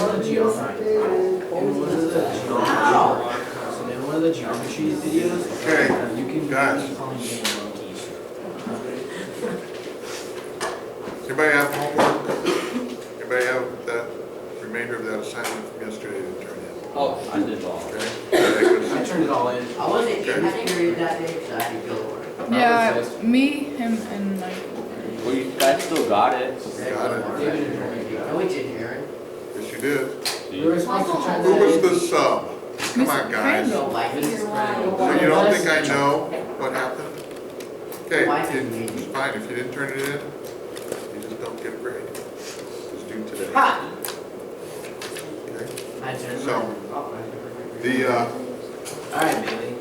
one of the geometry. So in one of the geometry videos, Okay, you can guys. find the location. Anybody have homework? Anybody have that remainder of that assignment from yesterday to turn in? Oh, I did all. Okay? Very I good. turned it all in. I wasn't integrated that day because I had to go to work. Yeah, me, him, and Michael. Well, you guys still got it. Got it. I went in here. Yes, you did. We were supposed to turn Who that was in. the sub? Come on, guys. So Vikings. So you don't think I know what happened? Okay, Why didn't it's you? fine. If you didn't turn it in, you just don't get a grade. It's due today. Ha! Okay? I turned So, mine. The, Alright, Bailey.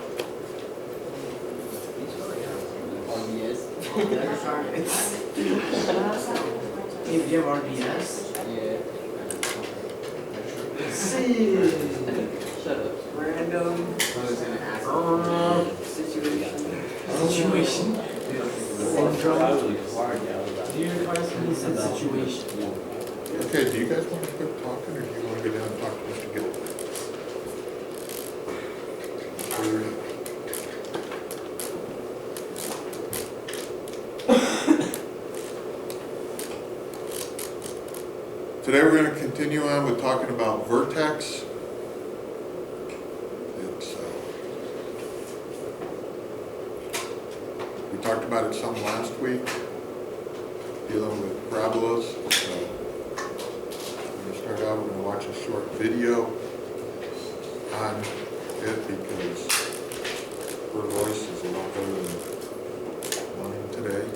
Never started. Hey, do you have RBS? Yeah. See. Shut up. Random. Situation. Syndrome. Probably required, yeah. Do your question said situation. okay, do you guys want to quit talking or do you want to go down and talk to Mr. Gill? Today we're going to continue on with talking about vertex. It's, we talked about it some last week, dealing with parabolas. So we're going to start out, we're going to watch a short video on it because her voice is a lot better than mine today.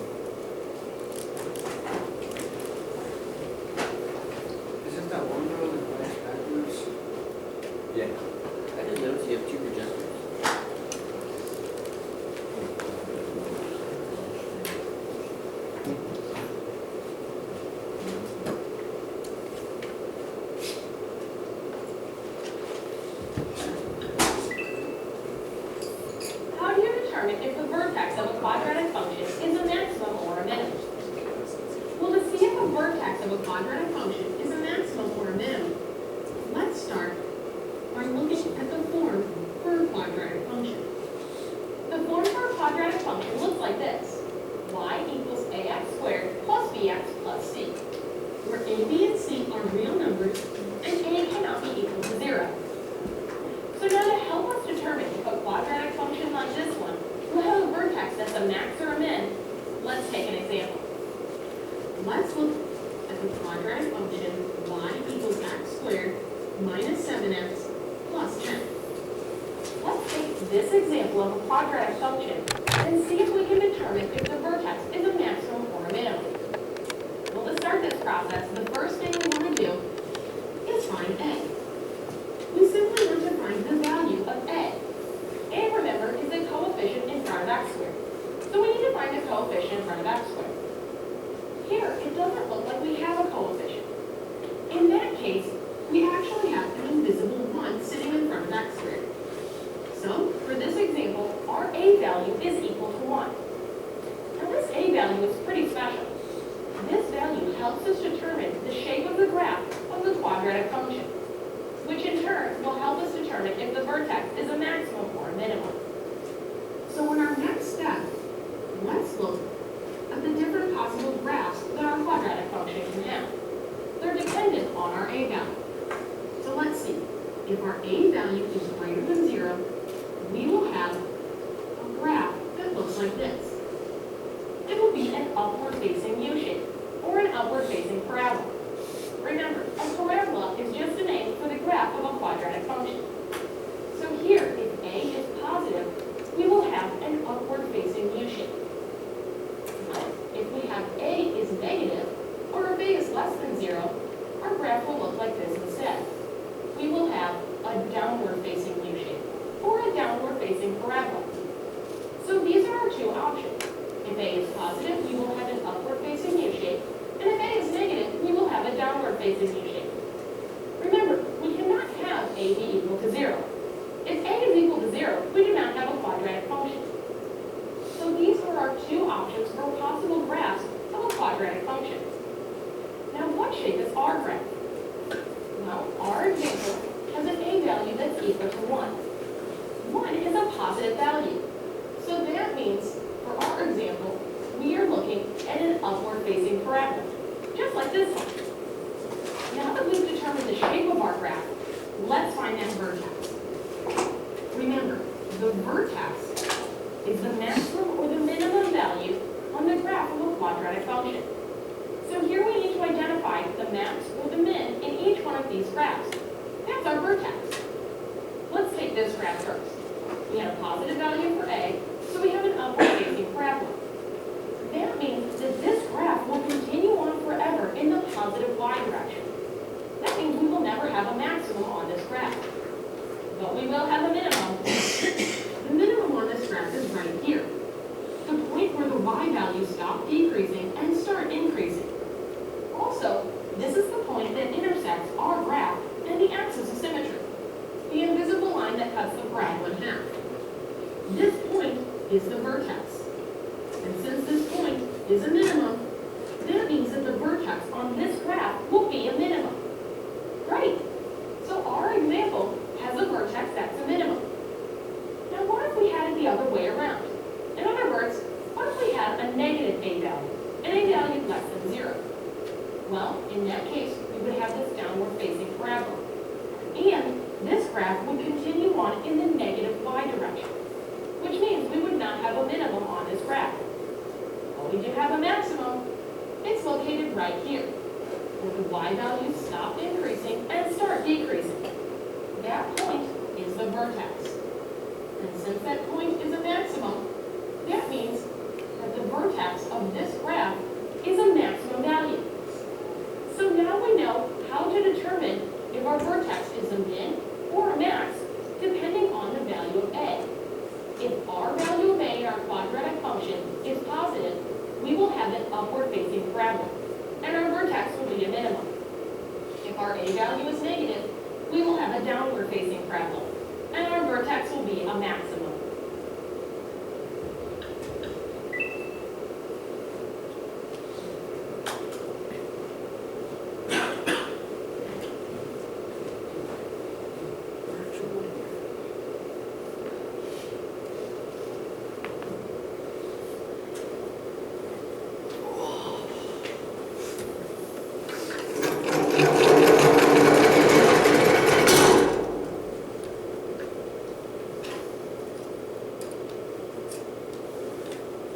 Isn't that one row that flash backwards? Yeah. I didn't notice you have two projectors. How do you determine if the vertex of a quadratic function is a maximum or a minimum? Well, to see if a vertex of a quadratic function is a maximum or a minimum, let's start by looking at the form for a quadratic function. The form for a quadratic function looks like this. Y equals ax squared plus bx plus c, where a, b, and c are real numbers, and a cannot be equal to 0. So now to help us determine if a quadratic function like this one will have a vertex that's a max or a min, let's take an example. Let's look at the quadratic function y equals x squared minus 7x plus 10. Let's take this example of a quadratic function and see if we can determine if the vertex is a maximum or a minimum. Well, to start this process, the first thing we want to do is find a. We simply want to find the value of a. A, remember, is a coefficient in front of x squared. So we need to find the coefficient in front of x squared. Here, it doesn't look like we have a coefficient. In that case, we actually have an invisible 1 sitting in front of x squared. So, for this example, our a value is equal to 1. Now this a value is pretty special. This value helps us determine the shape of the graph of the quadratic function, which in turn will help us determine if the vertex is a maximum or a minimum. So in our next step, let's look at the different possible graphs that our quadratic function can have. They're dependent on our a value. So let's see. If our a value is greater than 0, we will have a graph that looks like this. It will be an upward-facing U-shape, or an upward-facing parabola. Remember, a parabola is just a name for the graph of a quadratic function. So here, if a is positive, we will have an upward-facing U-shape. But if we have a is negative, or if a is less than 0, our graph will look like this instead. We will have a downward-facing U-shape, or a downward-facing parabola. So these are our two options. If a is positive, we will have an upward-facing U-shape, and if a is negative, we will have a downward-facing U-shape. Remember, we cannot have a be equal to 0. If a is equal to 0, we do not have a quadratic function. So these are our two options for possible graphs of a quadratic function. Now, what shape is our graph? Well, equal to 1. 1 is a positive value. So that means, for our example, we are looking at an upward-facing parabola, just like this one. Now that we've determined the shape of our graph, let's find that vertex. Remember, the vertex is the maximum or the minimum value on the graph of a quadratic function. So here we need to identify the max or the min in each one of these graphs. That's our vertex. Let's take this graph first. We had a positive value for A, so we have an upward-facing parabola. That means that this graph will continue on forever in the positive y direction. That means we will never have a maximum on this graph. But we will have a minimum. The minimum on this graph is right here. The point where the y values stop decreasing and start increasing. Also, this is the point that intersects our graph and the axis of symmetry, the invisible line that cuts the parabola in half. This point is the vertex. And since this point is a minimum, that means that the vertex on this graph will be a minimum. Great. So our example has a vertex that's a minimum. Now what if we had it the other way around? In other words, what if we had a negative a value and a value less than 0? Well, in that case, we would have this downward-facing parabola. And this graph would continue on in the negative y direction, which means we would not have a minimum on this graph. But we do have a maximum. It's located right here, where the y values stop increasing and start decreasing. That point is the vertex. And since that point is a maximum, that means that the vertex of this graph is a maximum value. So now we know how to determine if our vertex is a min or a max, depending on the value of a. If our value of a in our quadratic function is positive, we will have an upward-facing parabola, and our vertex will be a minimum. If our a value is negative, we will have a downward-facing parabola, and our vertex will be a maximum.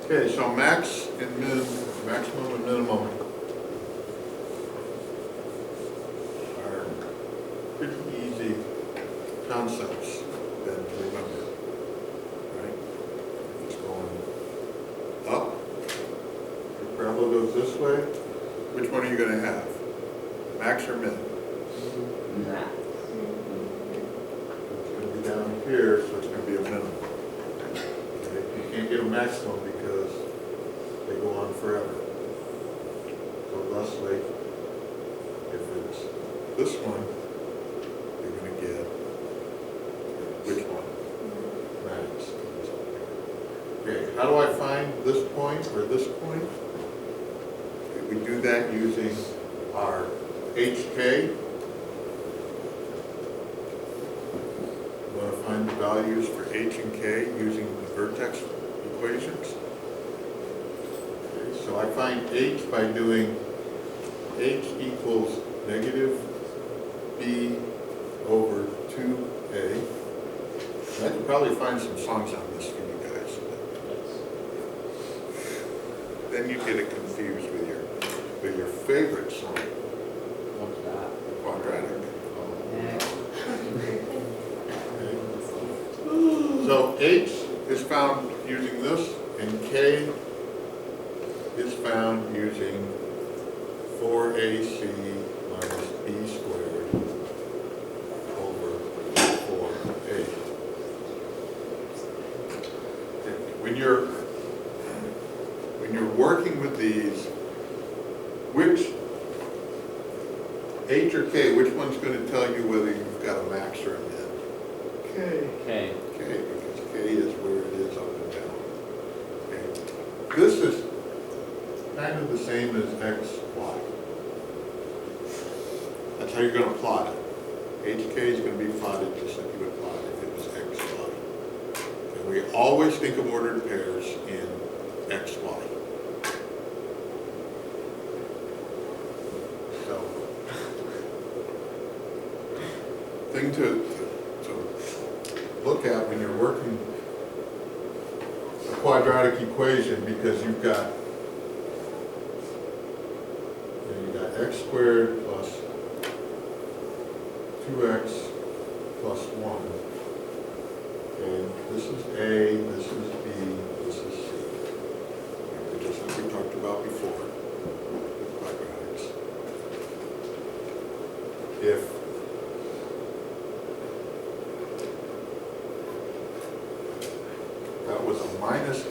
Okay, so max and min, maximum and minimum are pretty easy concepts then to remember, right? It's going up, the parabola goes this way, which one are you going to have? Max or min? Max. It's going to be down here, so it's going to be a minimum. Okay? You can't get a maximum because they go on forever. So thusly, if it's this one, you're going to get which one? Max. Okay, how do I find this point or this point? Okay, we do that using our HK. We want to find the values for H and K using the vertex equations. Okay, so I find H by doing H equals negative B over 2A. I could probably find some songs on this for you guys. Then you get it confused with your favorite song, What's that? quadratic. Yeah. Okay. So H is found using this, and K is found using 4AC minus B squared over 4A. When you're working with these, which H or K, which one's going to tell you whether you've got a max or a min? Okay. Okay. K, because K is where it is up and down. Okay. This is kind of the same as X, Y. That's how you're going to plot it. HK is going to be plotted just like you would plot if it was XY. And we always think of ordered pairs in XY. So, thing to look at when you're working a quadratic equation, because you've got x squared plus 2x plus 1. Okay, this is A, this is B, this is C. Okay, just like we talked about before with quadratics. If that was a minus 2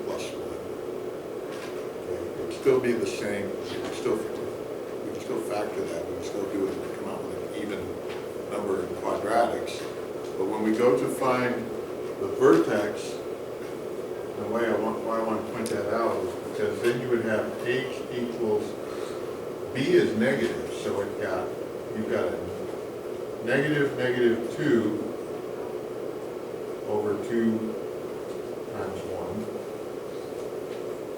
plus 1, okay, it would still be the same. We could still factor that. We can still do it and come out with an even number in quadratics. But when we go to find the vertex, why I want to point that out is because then you would have h equals, b is negative, so you've got a negative 2 over 2 times 1,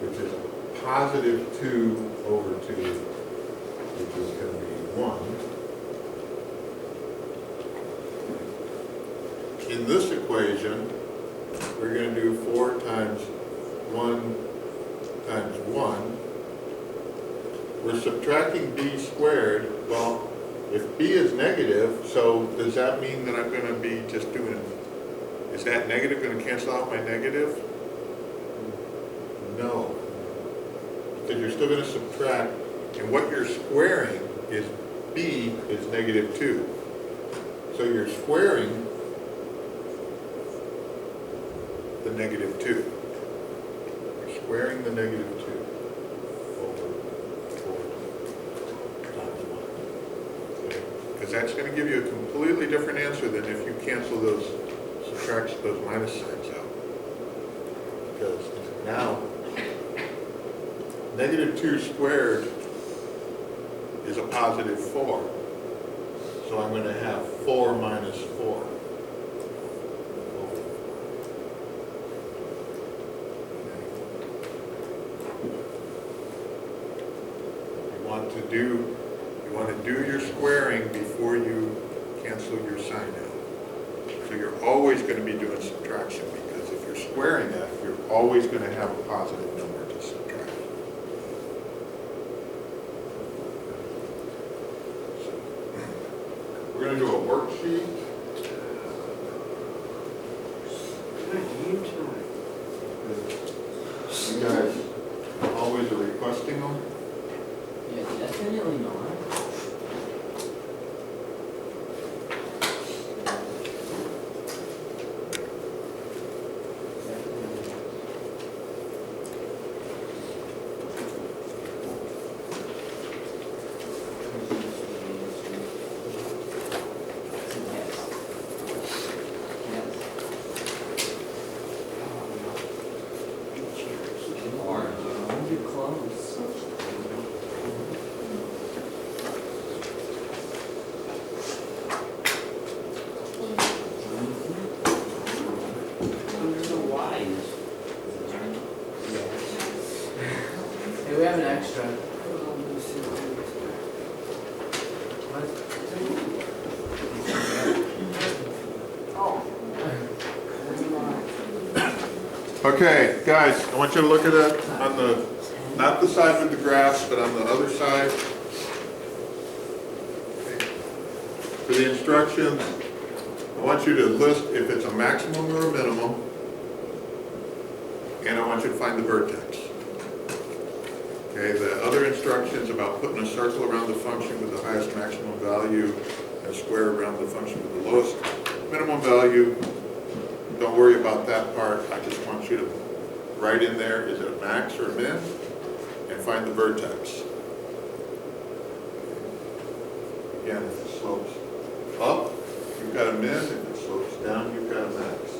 which is a positive 2 over 2, which is going to be 1. In this equation, we're going to do 4 times 1 times 1. We're subtracting b squared. Well, if b is negative, so does that mean that I'm going to be just doing, is that negative going to cancel out my negative? No. Because you're still going to subtract, and what you're squaring is b is negative 2. So you're squaring the negative 2. You're squaring the negative 2 over 4 times 1. Okay? Because that's going to give you a completely different answer than if you cancel those those minus signs out. Because now, negative 2 squared is a positive 4. So I'm going to have 4 minus 4. You want to do your squaring before you cancel your sign out. So you're always going to be doing subtraction, because if you're squaring it, you're always going to have a positive number to subtract. So, we're going to do a worksheet. You guys always are requesting them. Yeah, definitely not. Hey, we have an extra. Okay, guys, I want you to look at it on the, not the side with the graphs, but on the other side. For the instructions, I want you to list if it's a maximum or a minimum, and I want you to find the vertex. Okay, the other instructions about putting a circle around the function with the highest maximum value and a square around the function with the lowest minimum value, don't worry about that part. I just want you to write in there, is it a max or a min, and find the vertex. Again, if it slopes up, you've got a min. If it slopes down, you've got a max.